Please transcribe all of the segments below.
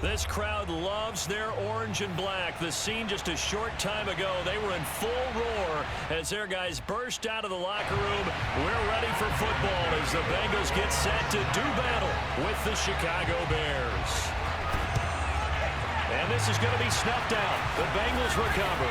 This crowd loves their orange and black. The scene just a short time ago, they were in full roar as their guys burst out of the locker room. We're ready for football as the Bengals get set to do battle with the Chicago Bears. And this is going to be snuffed out. The Bengals recover.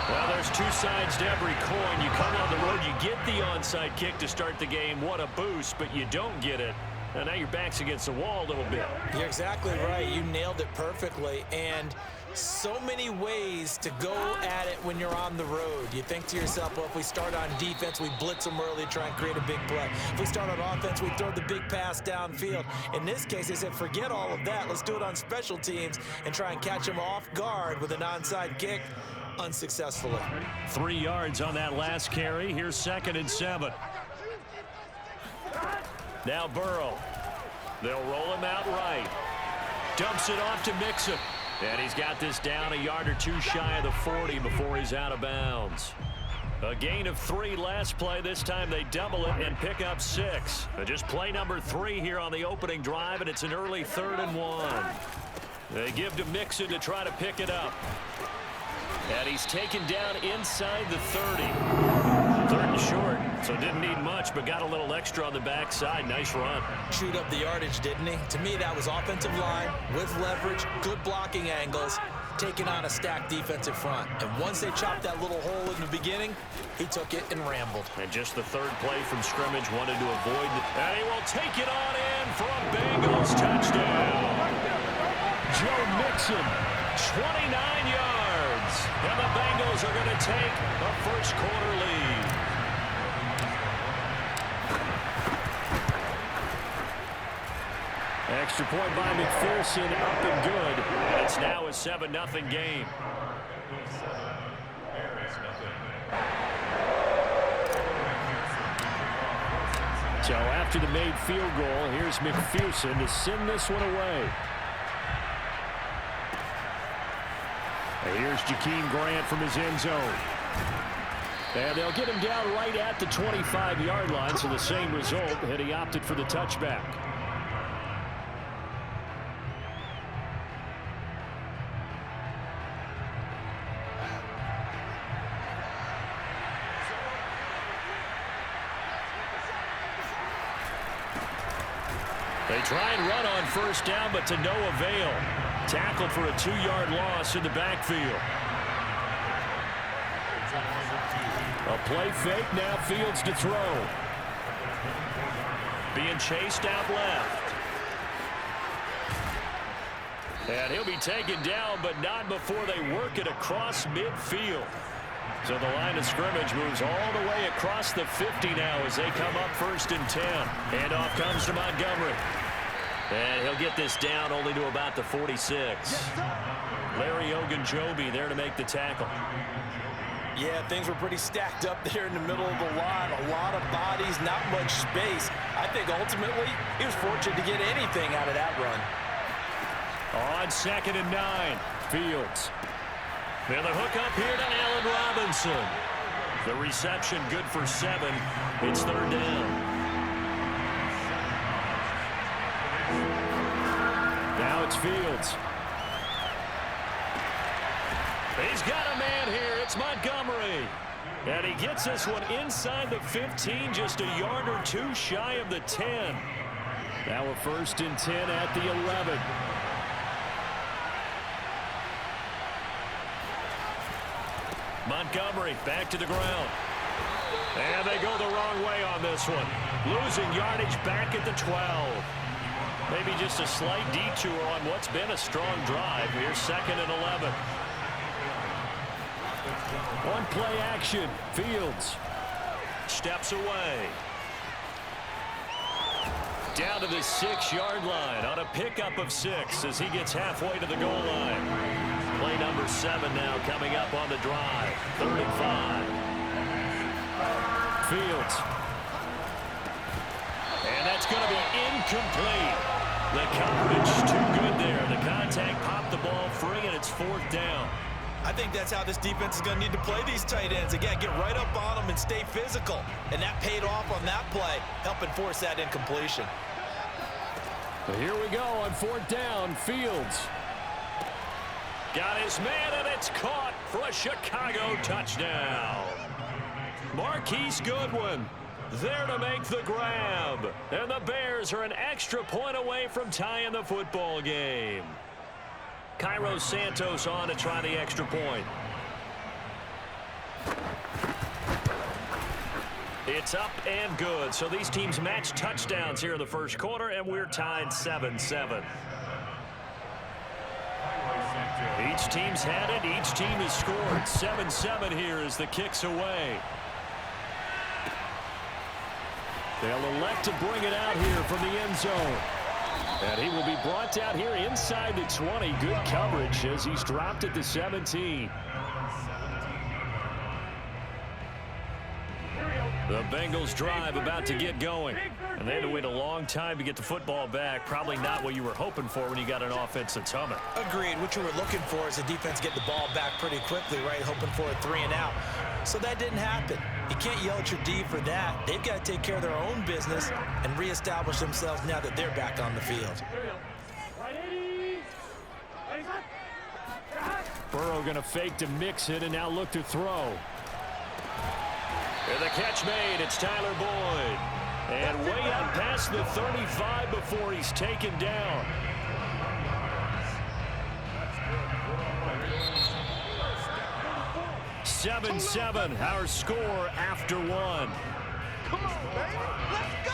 Well, there's two sides to every coin. You come on the road, you get the onside kick to start the game. What a boost, but you don't get it. And now your back's against the wall a little bit. You're exactly right. You nailed it perfectly. And so many ways to go at it when you're on the road. You think to yourself, well, if we start on defense, we blitz them early, try and create a big play. If we start on offense, we throw the big pass downfield. In this case, they said, forget all of that. Let's do it on special teams and try and catch them off guard with an onside kick. Unsuccessfully. 3 yards on that last carry. Here's 2nd and 7. Now Burrow. They'll roll him out right. Dumps it off to Mixon. And he's got this down a yard or two shy of the 40 before he's out of bounds. A gain of 3 last play. This time they double it and pick up 6. Just play number 3 here on the opening drive, and it's an early 3rd and 1. They give to Mixon to try to pick it up. And he's taken down inside the 30. 3rd and short, so didn't need much, but got a little extra on the backside. Nice run. Chewed up the yardage, didn't he? To me, that was offensive line with leverage, good blocking angles, taking on a stacked defensive front. And once they chopped that little hole in the beginning, he took it and rambled. And just the 3rd play from scrimmage, wanted to avoid it. And he will take it on in for a Bengals touchdown. Joe Mixon, 29 yards. And the Bengals are going to take a first-quarter lead. Extra point by McPherson, up and good. And it's now a 7-0 game. So after the made field goal, here's McPherson to send this one away. And here's Jakeem Grant from his end zone. And they'll get him down right at the 25-yard line, so the same result, and he opted for the touchback. They try and run on first down, but to no avail. Tackled for a 2-yard loss in the backfield. A play fake, now Fields to throw. Being chased out left. And he'll be taken down, but not before they work it across midfield. So the line of scrimmage moves all the way across the 50 now as they come up 1st and 10. And off comes to Montgomery. And he'll get this down only to about the 46. Larry Ogunjobi there to make the tackle. Yeah, things were pretty stacked up there in the middle of the line. A lot of bodies, not much space. I think ultimately he was fortunate to get anything out of that run. On 2nd and 9, Fields. And the hook up here to Allen Robinson. The reception good for 7. It's 3rd down. Now it's Fields. He's got a man here. It's Montgomery. And he gets this one inside the 15, just a yard or two shy of the 10. Now a 1st and 10 at the 11. Montgomery back to the ground. And they go the wrong way on this one. Losing yardage back at the 12. Maybe just a slight detour on what's been a strong drive. Here's 2nd and 11. One play action. Fields steps away. Down to the 6-yard line on a pickup of 6 as he gets halfway to the goal line. Play number 7 now coming up on the drive. 3rd and 5. Fields. And that's going to be incomplete. The coverage too good there. The contact popped the ball free, and it's 4th down. I think that's how this defense is going to need to play these tight ends. Again, get right up on them and stay physical. And that paid off on that play, helping force that incompletion. Here we go on 4th down. Fields. Got his man, and it's caught for a Chicago touchdown. Marquise Goodwin there to make the grab. And the Bears are an extra point away from tying the football game. Cairo Santos on to try the extra point. It's up and good. So these teams match touchdowns here in the first quarter, and we're tied 7-7. Each team's had it. Each team has scored. 7-7 here as the kick's away. They'll elect to bring it out here from the end zone. And he will be brought down here inside the 20. Good coverage as he's dropped at the 17. The Bengals drive about to get going. And they had to wait a long time to get the football back. Probably not what you were hoping for when you got an offense that's humming. Agreed. What you were looking for is the defense get the ball back pretty quickly, right? Hoping for a 3 and out. So that didn't happen. You can't yell at your D for that. They've got to take care of their own business and reestablish themselves now that they're back on the field. Burrow going to fake to mix it and now look to throw. And the catch made. It's Tyler Boyd. And way out past the 35 before he's taken down. (7-7) our score after 1. Come on, baby. Let's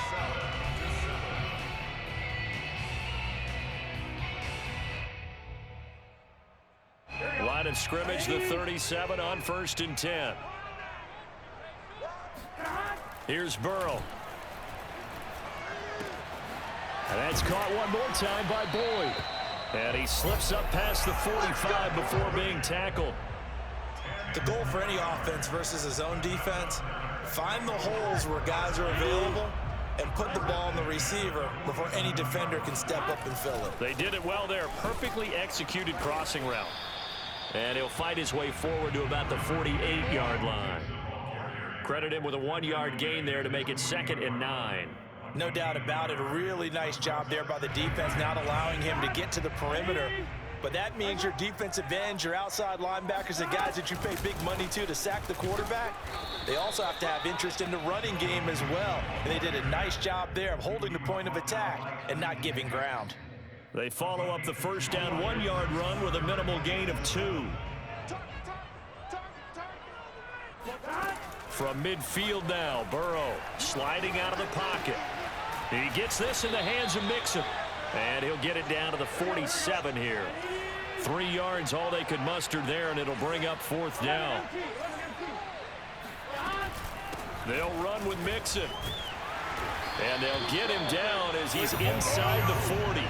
go. Line of scrimmage, the 37 on 1st and 10. Here's Burrow. And that's caught one more time by Boyd. And he slips up past the 45 before being tackled. The goal for any offense versus his own defense, find the holes where guys are available and put the ball in the receiver before any defender can step up and fill it. They did it well there. Perfectly executed crossing route. And he'll fight his way forward to about the 48-yard line. Credit him with a 1-yard gain there to make it 2nd and 9. No doubt about it. A really nice job there by the defense, not allowing him to get to the perimeter. But that means your defensive ends, your outside linebackers, the guys that you pay big money to sack the quarterback, they also have to have interest in the running game as well. And they did a nice job there of holding the point of attack and not giving ground. They follow up the first down 1-yard run with a minimal gain of 2. From midfield now, Burrow sliding out of the pocket. He gets this in the hands of Mixon. And he'll get it down to the 47 here. 3 yards, all they could muster there, and it'll bring up 4th down. They'll run with Mixon. And they'll get him down as he's inside the 40.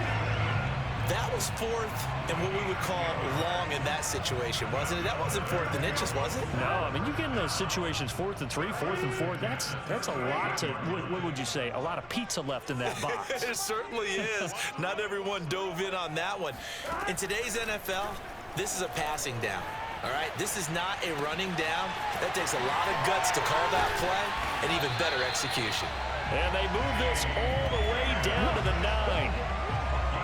That was 4th and what we would call long in that situation, wasn't it? That wasn't 4th and inches, was it? No, I mean, you get in those situations 4th and 3, 4th and 4. That's a lot to, what would you say, a lot of pizza left in that box. It certainly is. Not everyone dove in on that one. In today's NFL, this is a passing down. All right, this is not a running down. That takes a lot of guts to call that play and even better execution. And they move this all the way down to the 9.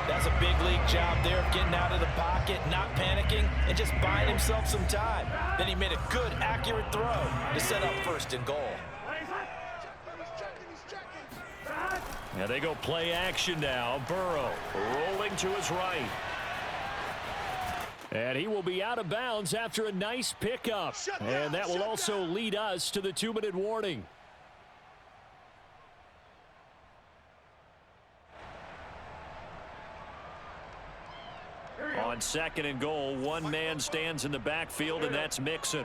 That's a big league job there of getting out of the pocket, not panicking, and just buying himself some time. Then he made a good, accurate throw to set up 1st and goal. Now they go play action now. Burrow rolling to his right. And he will be out of bounds after a nice pickup. And that will also lead us to the 2-minute warning. On 2nd and goal, one man stands in the backfield, and that's Mixon.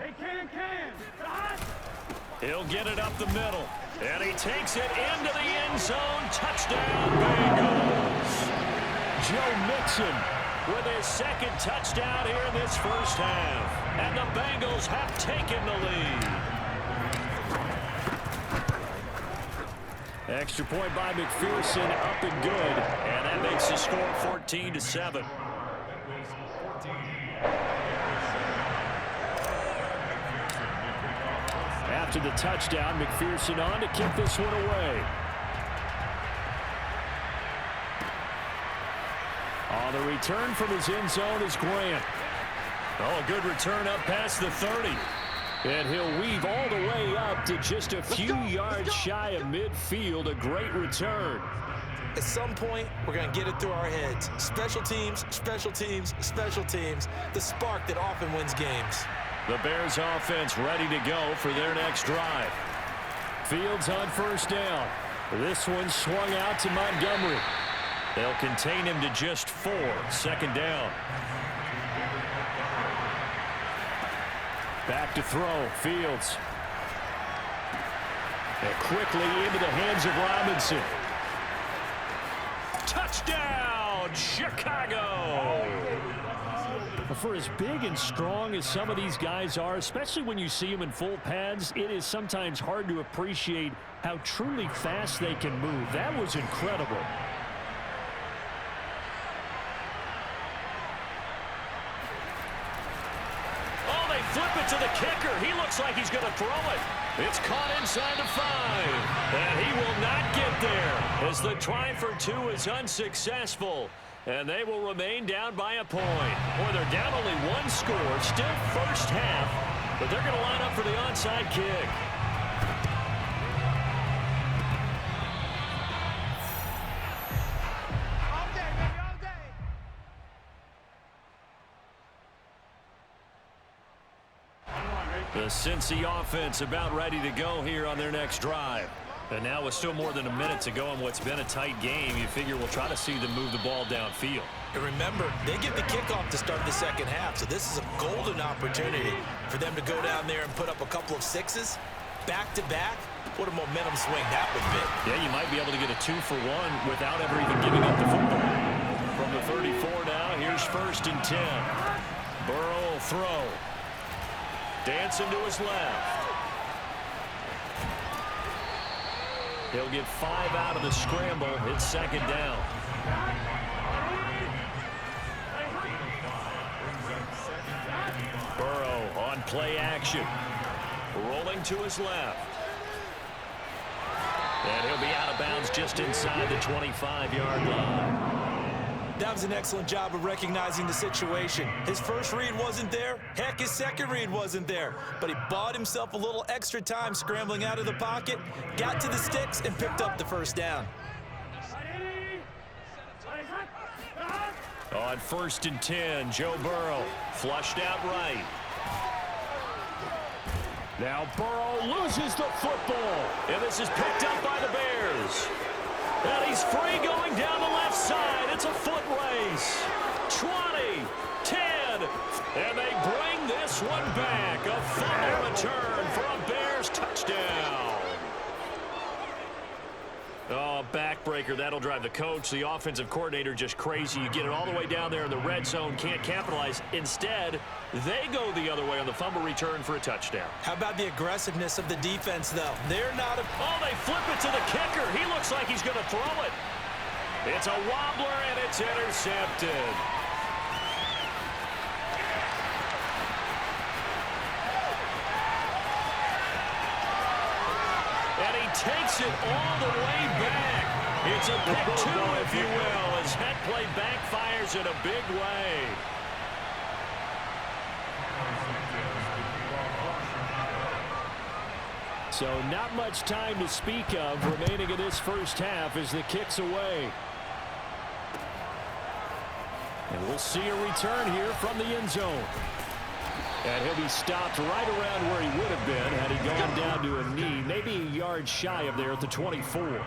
He'll get it up the middle, and he takes it into the end zone. Touchdown, Bengals. Joe Mixon with his 2nd touchdown here in this first half. And the Bengals have taken the lead. Extra point by McPherson, up and good. And that makes the score 14-7. After the touchdown, McPherson on to kick this one away. On the return from his end zone is Grant. Oh, a good return up past the 30. And he'll weave all the way up to just a few yards shy of midfield. A great return. At some point, we're going to get it through our heads. Special teams, special teams, special teams. The spark that often wins games. The Bears offense ready to go for their next drive. Fields on first down. This one swung out to Montgomery. They'll contain him to just 4. Second down. Back to throw. Fields. And quickly into the hands of Robinson. Touchdown, Chicago! For as big and strong as some of these guys are, especially when you see them in full pads, it is sometimes hard to appreciate how truly fast they can move. That was incredible. Flip it to the kicker. He looks like he's going to throw it. It's caught inside the 5. And he will not get there as the try for 2 is unsuccessful. And they will remain down by a point. Or they're down only 1 score. Still first half. But they're going to line up for the onside kick. The Cincy offense about ready to go here on their next drive. And now with still more than a minute to go in what's been a tight game, you figure we'll try to see them move the ball downfield. And remember, they get the kickoff to start the second half, so this is a golden opportunity for them to go down there and put up a couple of 6s back-to-back. What a momentum swing that would be. Yeah, you might be able to get a 2-for-1 without ever even giving up the football. From the 34 now, here's 1st and 10. Burrow will throw. Dancing to his left. He'll get 5 out of the scramble. It's second down. Burrow on play action. Rolling to his left. And he'll be out of bounds just inside the 25-yard line. That was an excellent job of recognizing the situation. His first read wasn't there. Heck, his second read wasn't there. But he bought himself a little extra time scrambling out of the pocket, got to the sticks, and picked up the first down. On 1st and 10, Joe Burrow flushed out right. Now Burrow loses the football. And this is picked up by the Bears. And he's free going down the left side. It's a foot race. 20, 10, and they bring this one back. A fumble return for a Bears touchdown. Oh, backbreaker. That'll drive the coach, the offensive coordinator, just crazy. You get it all the way down there in the red zone, can't capitalize. Instead, they go the other way on the fumble return for a touchdown. How about the aggressiveness of the defense, though? They're not Oh, they flip it to the kicker. He looks like he's going to throw it. It's a wobbler, and it's intercepted. And he takes it all the way back. It's a pick 2, if you will, as that play backfires in a big way. So not much time to speak of remaining in this first half as the kick's away. And we'll see a return here from the end zone. And he'll be stopped right around where he would have been had he gone down to a knee, maybe a yard shy of there at the 24.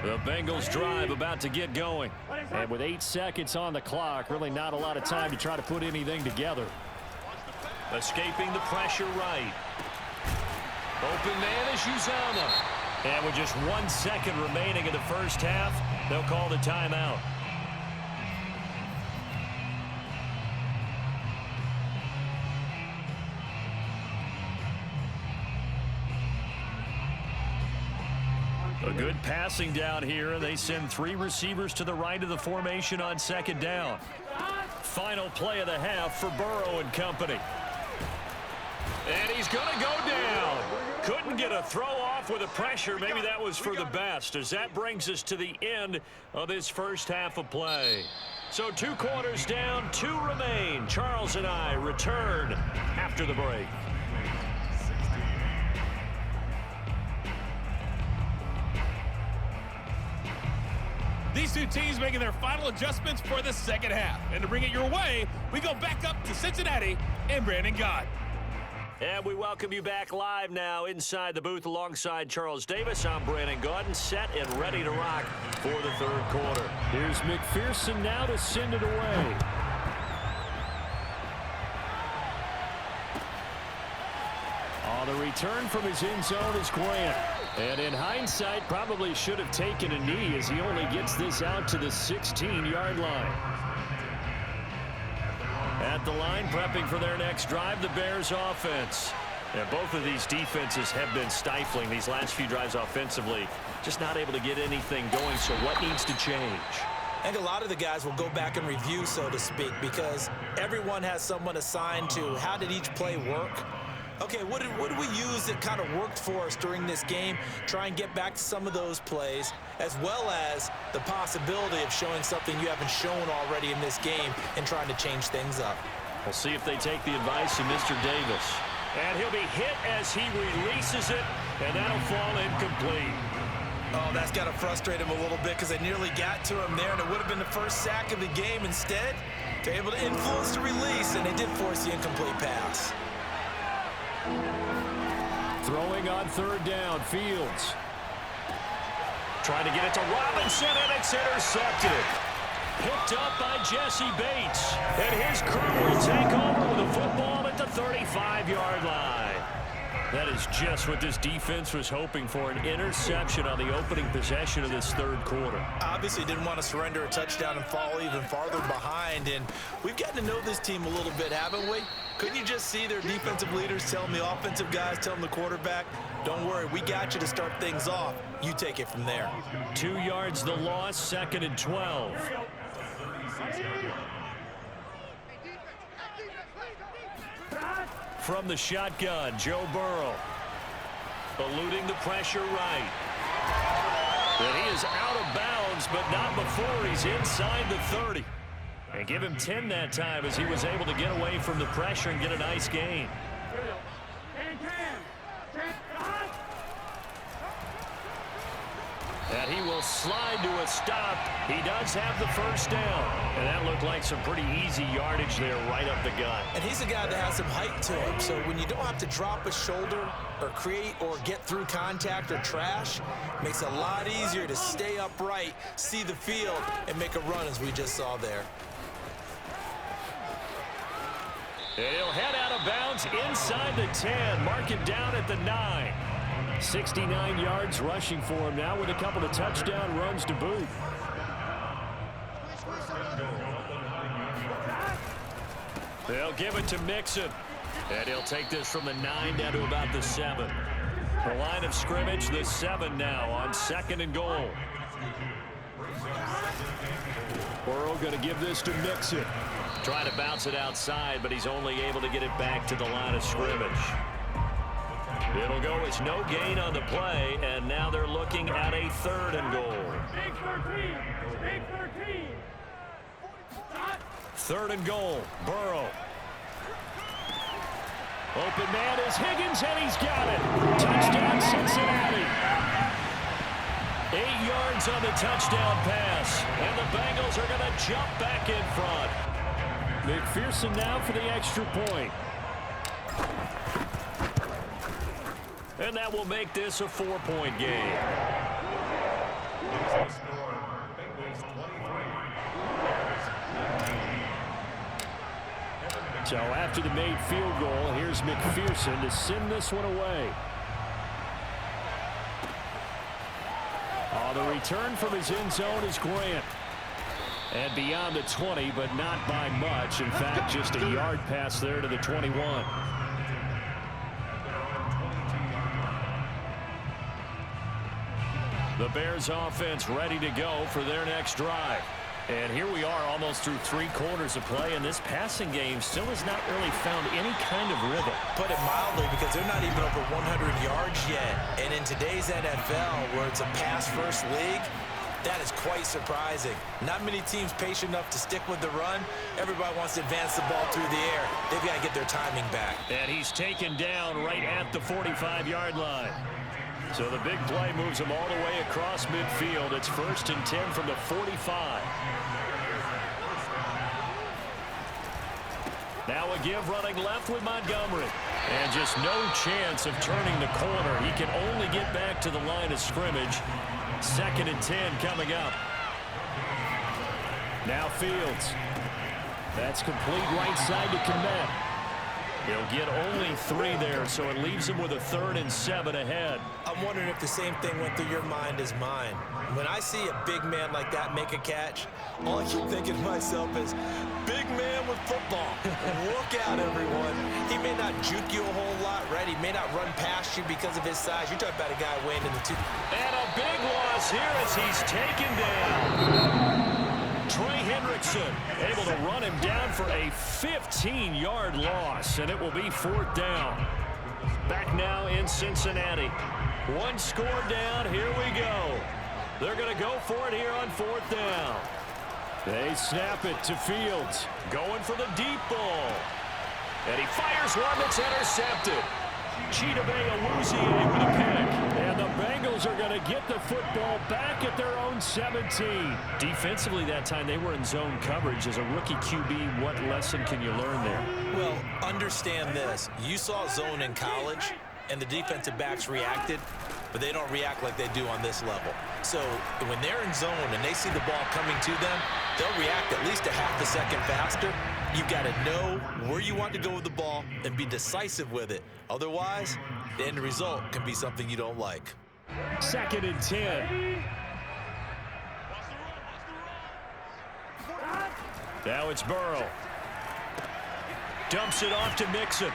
The Bengals drive about to get going. And with 8 seconds on the clock, really not a lot of time to try to put anything together. Escaping the pressure right. Open man is Uzama. And with just 1 second remaining in the first half, they'll call the timeout. A good passing down here, and they send 3 receivers to the right of the formation on second down. Final play of the half for Burrow and company. he's going to go down. Couldn't get a throw off with the pressure. Maybe that was for the best, as that brings us to the end of this first half of play. So 2 quarters down, 2 remain. Charles and I return after the break. These two teams making their final adjustments for the second half. And to bring it your way, we go back up to Cincinnati and Brandon Gott. And we welcome you back live now inside the booth alongside Charles Davis. I'm Brandon Gaudin, set and ready to rock for the third quarter. Here's McPherson now to send it away. On the return from his end zone is Grant. And in hindsight, probably should have taken a knee as he only gets this out to the 16-yard line. At the line, prepping for their next drive, the Bears offense. And both of these defenses have been stifling these last few drives offensively. Just not able to get anything going, so what needs to change? I think a lot of the guys will go back and review, so to speak, because everyone has someone assigned to how did each play work. Okay, what did we use that kind of worked for us during this game? Try and get back to some of those plays, as well as the possibility of showing something you haven't shown already in this game and trying to change things up. We'll see if they take the advice of Mr. Davis. And he'll be hit as he releases it, and that'll fall incomplete. Oh, that's got to frustrate him a little bit because they nearly got to him there, and it would have been the first sack of the game. Instead, they're able to influence the release, and they did force the incomplete pass. Throwing on third down, Fields. Trying to get it to Robinson, and it's intercepted. Picked up by Jesse Bates. And his crew will take over with the football at the 35-yard line. That is just what this defense was hoping for, an interception on the opening possession of this third quarter. Obviously didn't want to surrender a touchdown and fall even farther behind, and we've gotten to know this team a little bit, haven't we? Couldn't you just see their defensive leaders telling the offensive guys, telling the quarterback, don't worry, we got you to start things off. You take it from there. 2 yards the loss, 2nd and 12. From the shotgun, Joe Burrow. Eluding the pressure right. And he is out of bounds, but not before he's inside the 30. And give him 10 that time as he was able to get away from the pressure and get a nice gain. And he will slide to a stop. He does have the first down. And that looked like some pretty easy yardage there right up the gut. And he's a guy that has some height to him. So when you don't have to drop a shoulder or create or get through contact or trash, makes it a lot easier to stay upright, see the field, and make a run as we just saw there. And he'll head out of bounds inside the 10. Mark it down at the 9. 69 yards rushing for him now with a couple of touchdown runs to boot. They'll give it to Mixon. And he'll take this from the 9 down to about the 7. The line of scrimmage, the 7 now on 2nd and goal. Burrow going to give this to Mixon. Trying to bounce it outside, but he's only able to get it back to the line of scrimmage. It'll go as no gain on the play, and now they're looking at a 3rd and goal. Big 13. Big 13. 3rd and goal. Burrow. Open man is Higgins, and he's got it. Touchdown, Cincinnati. 8 yards on the touchdown pass, and the Bengals are going to jump back in front. McPherson now for the extra point. And that will make this a 4-point game. So after the made field goal, here's McPherson to send this one away. On the return from his end zone is Grant. And beyond the 20, but not by much. In fact, just a yard pass there to the 21. The Bears offense ready to go for their next drive. And here we are almost through 3 quarters of play, and this passing game still has not really found any kind of rhythm. Put it mildly, because they're not even over 100 yards yet. And in today's NFL, where it's a pass-first league, that is quite surprising. Not many teams patient enough to stick with the run. Everybody wants to advance the ball through the air. They've got to get their timing back. And he's taken down right at the 45-yard line. So the big play moves him all the way across midfield. It's 1st and 10 from the 45. Now a give running left with Montgomery. And just no chance of turning the corner. He can only get back to the line of scrimmage. 2nd and 10 coming up. Now Fields. That's complete right side to Kmet. He'll get only 3 there, so it leaves him with a 3rd and 7 ahead. I'm wondering if the same thing went through your mind as mine. When I see a big man like that make a catch, all I keep thinking to myself is, big man with football. Look out, everyone. He may not juke you a whole lot, right? He may not run past you because of his size. You're talking about a guy weighing in the 2. And a big loss here as he's taken down. Trey Hendrickson able to run him down for a 15-yard loss, and it will be 4th down. Back now in Cincinnati. 1 score down. Here we go. They're going to go for it here on 4th down. They snap it to Fields. Going for the deep ball. And he fires one that's intercepted. Chidobe Awuzie with a pick. And the Bengals are going to get the football back at their own 17. Defensively that time, they were in zone coverage. As a rookie QB, what lesson can you learn there? Well, understand this. You saw zone in college, and the defensive backs reacted, but they don't react like they do on this level. So when they're in zone and they see the ball coming to them, they'll react at least a half a second faster. You've got to know where you want to go with the ball and be decisive with it. Otherwise, the end result can be something you don't like. 2nd and 10. Now it's Burrow. Dumps it off to Mixon.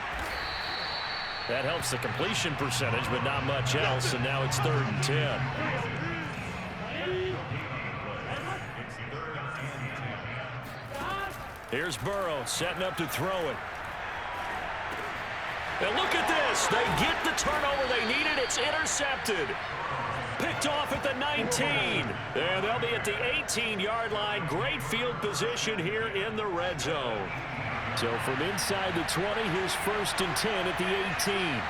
That helps the completion percentage, but not much else, and now it's 3rd and 10. Here's Burrow setting up to throw it. And look at this. They get the turnover they needed. It's intercepted. Picked off at the 19. And they'll be at the 18-yard line. Great field position here in the red zone. So from inside the 20, here's 1st and 10 at the 18.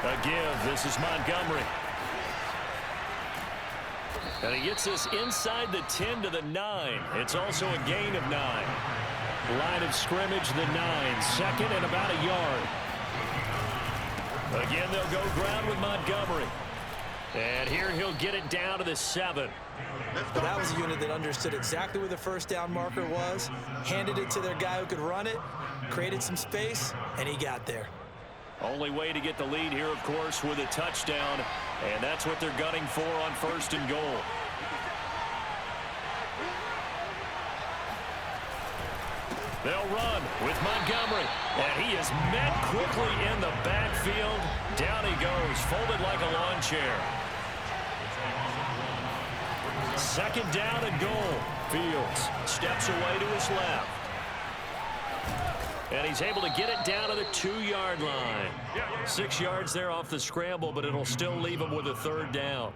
A give. This is Montgomery. And he gets this inside the 10 to the 9. It's also a gain of 9. Line of scrimmage, the 9. 2nd and about a yard. Again, they'll go ground with Montgomery. And here he'll get it down to the 7. But that was a unit that understood exactly where the 1st down marker was, handed it to their guy who could run it, created some space, and he got there. Only way to get the lead here, of course, with a touchdown, and that's what they're gunning for on 1st and goal. They'll run with Montgomery, and he is met quickly in the backfield. Down he goes, folded like a lawn chair. 2nd down and goal. Fields steps away to his left. And he's able to get it down to the 2-yard line. 6 yards there off the scramble, but it'll still leave him with a 3rd down.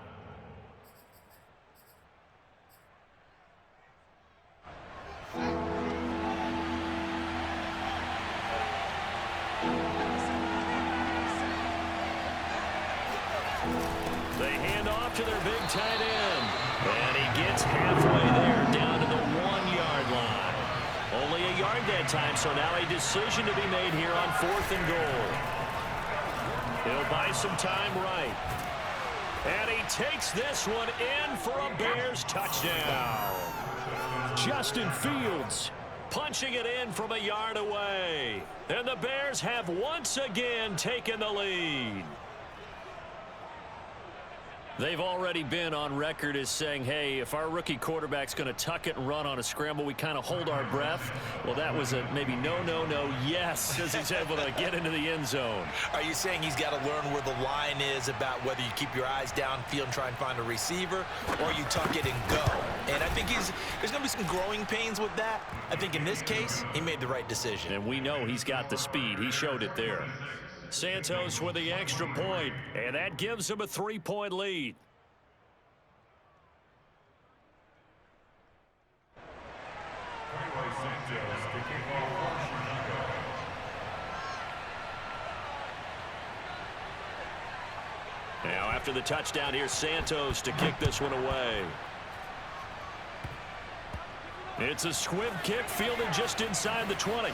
They hand off to their big tight end. And he gets halfway there, down to the 1-yard line. Only a yard that time, so now a decision to be made here on 4th and goal. He'll buy some time right. And he takes this one in for a Bears touchdown. Justin Fields punching it in from a yard away. And the Bears have once again taken the lead. They've already been on record as saying, hey, if our rookie quarterback's going to tuck it and run on a scramble, we kind of hold our breath. Well, that was a maybe no, yes, as he's able to get into the end zone. Are you saying he's got to learn where the line is about whether you keep your eyes downfield and try and find a receiver, or you tuck it and go? And I think there's going to be some growing pains with that. I think in this case, he made the right decision. And we know he's got the speed. He showed it there. Santos with the extra point, and that gives him a 3-point lead. Now after the touchdown, here's Santos to kick this one away. It's a squib kick fielded just inside the 20.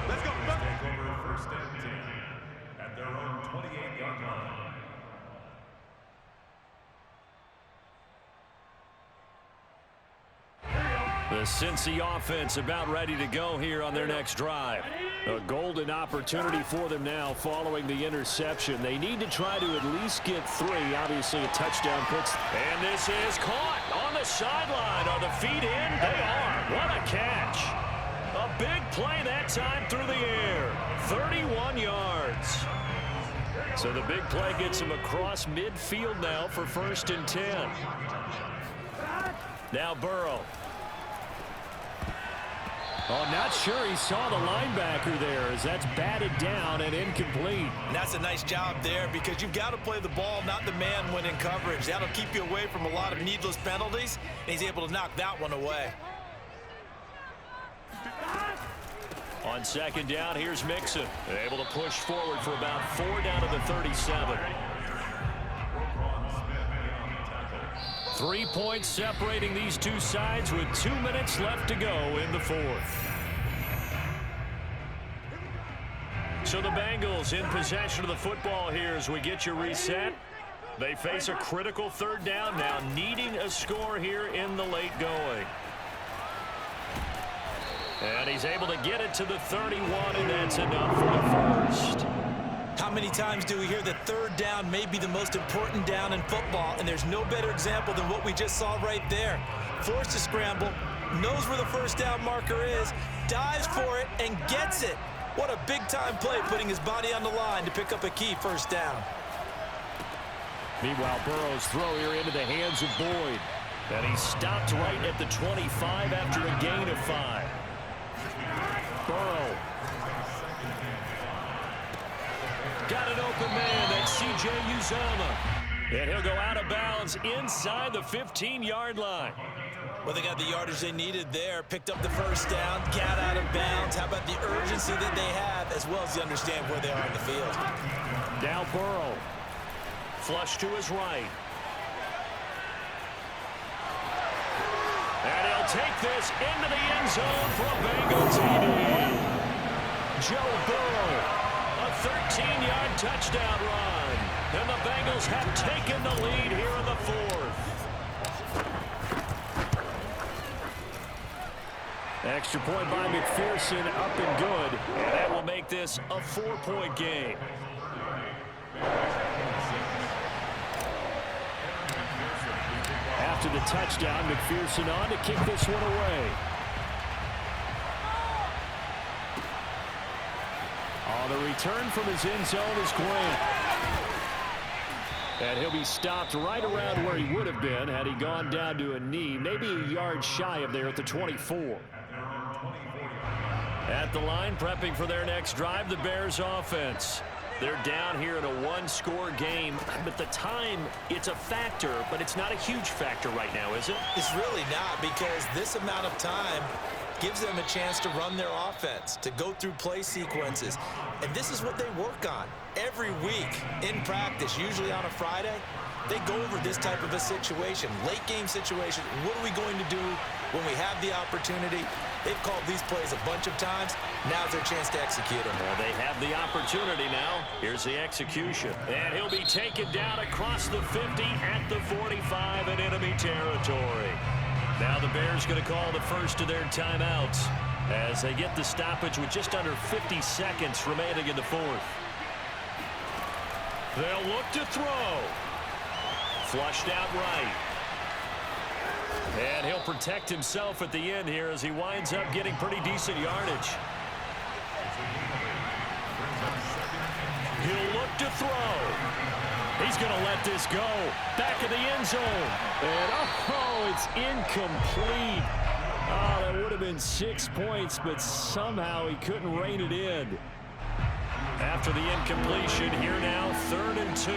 Let's go. Take over first and 10 at their own 28-yard line. The Cincy offense about ready to go here on their next drive. A golden opportunity for them now following the interception. They need to try to at least get 3. Obviously, a touchdown puts. And this is caught on the sideline. Are the feet in? They are. What a catch. A big play that time through the air. 31 yards. So the big play gets him across midfield now for 1st and 10. Now Burrow. Oh, not sure he saw the linebacker there as that's batted down and incomplete. And that's a nice job there because you've got to play the ball, not the man when in coverage. That'll keep you away from a lot of needless penalties, and he's able to knock that one away. On 2nd down, here's Mixon. Able to push forward for about 4 down to the 37. 3 points separating these two sides with 2 minutes left to go in the 4th. So the Bengals in possession of the football here as we get you reset. They face a critical 3rd down now, needing a score here in the late going. And he's able to get it to the 31, and that's enough for the 1st. How many times do we hear that 3rd down may be the most important down in football, and there's no better example than what we just saw right there. Forced to scramble, knows where the 1st down marker is, dives for it, and gets it. What a big-time play, putting his body on the line to pick up a key 1st down. Meanwhile, Burrow's throw here into the hands of Boyd. And he stopped right at the 25 after a gain of 5. Burrow. Got an open man. That's C.J. Uzomah. And he'll go out of bounds inside the 15-yard line. Well, they got the yardage they needed there. Picked up the 1st down. Got out of bounds. How about the urgency that they have, as well as you understand where they are in the field. Now Burrow. Flush to his right. And he'll take this into the end zone for a Bengal TD. Joe Burrow. A 13-yard touchdown run. And the Bengals have taken the lead here in the 4th. Extra point by McPherson, up and good. And that will make this a 4-point game. After the touchdown, McPherson on to kick this one away. On the return from his end zone is Grant. And he'll be stopped right around where he would have been had he gone down to a knee, maybe a yard shy of there at the 24. At the line, prepping for their next drive, the Bears offense. They're down here in a one-score game, but the time, it's a factor, but it's not a huge factor right now, is it? It's really not, because this amount of time gives them a chance to run their offense, to go through play sequences. And this is what they work on every week in practice, usually on a Friday. They go over this type of a situation, late game situation. What are we going to do when we have the opportunity? They've called these plays a bunch of times. Now's their chance to execute them. Well, they have the opportunity now. Here's the execution. And he'll be taken down across the 50 at the 45 in enemy territory. Now the Bears going to call the first of their timeouts as they get the stoppage with just under 50 seconds remaining in the 4th. They'll look to throw. Flushed out right. And he'll protect himself at the end here as he winds up getting pretty decent yardage. He'll look to throw. He's going to let this go. Back of the end zone. And, oh, it's incomplete. Oh, that would have been 6 points, but somehow he couldn't rein it in. After the incompletion, here now, 3rd and 2.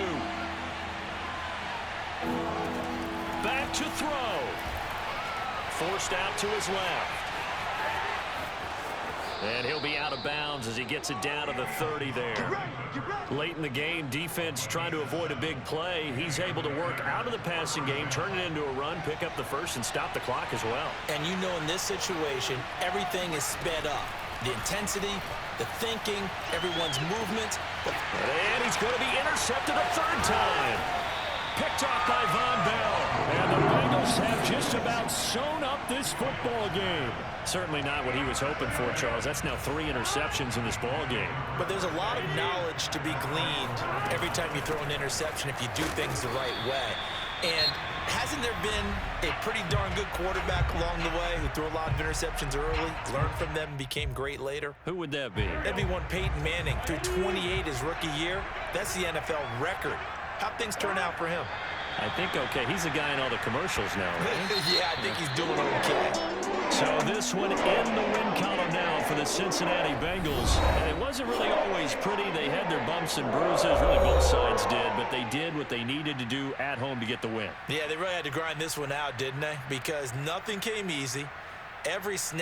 Back to throw. Forced out to his left. And he'll be out of bounds as he gets it down to the 30 there. Late in the game, defense trying to avoid a big play. He's able to work out of the passing game, turn it into a run, pick up the first, and stop the clock as well. And you know in this situation, everything is sped up. The intensity, the thinking, everyone's movement. And he's going to be intercepted a 3rd time. Picked off by Von Bell. And the Bengals have just about sewn up this football game. Certainly not what he was hoping for, Charles. That's now 3 interceptions in this ball game. But there's a lot of knowledge to be gleaned every time you throw an interception if you do things the right way. And hasn't there been a pretty darn good quarterback along the way who threw a lot of interceptions early, learned from them, and became great later? Who would that be? That'd be one Peyton Manning. Threw 28 his rookie year. That's the NFL record. How'd things turn out for him? I think okay. He's the guy in all the commercials now, right? Yeah, I think he's doing okay. So this one in the win column now for the Cincinnati Bengals. And it wasn't really always pretty. They had their bumps and bruises. Really both sides did. But they did what they needed to do at home to get the win. Yeah, they really had to grind this one out, didn't they? Because nothing came easy. Every snap.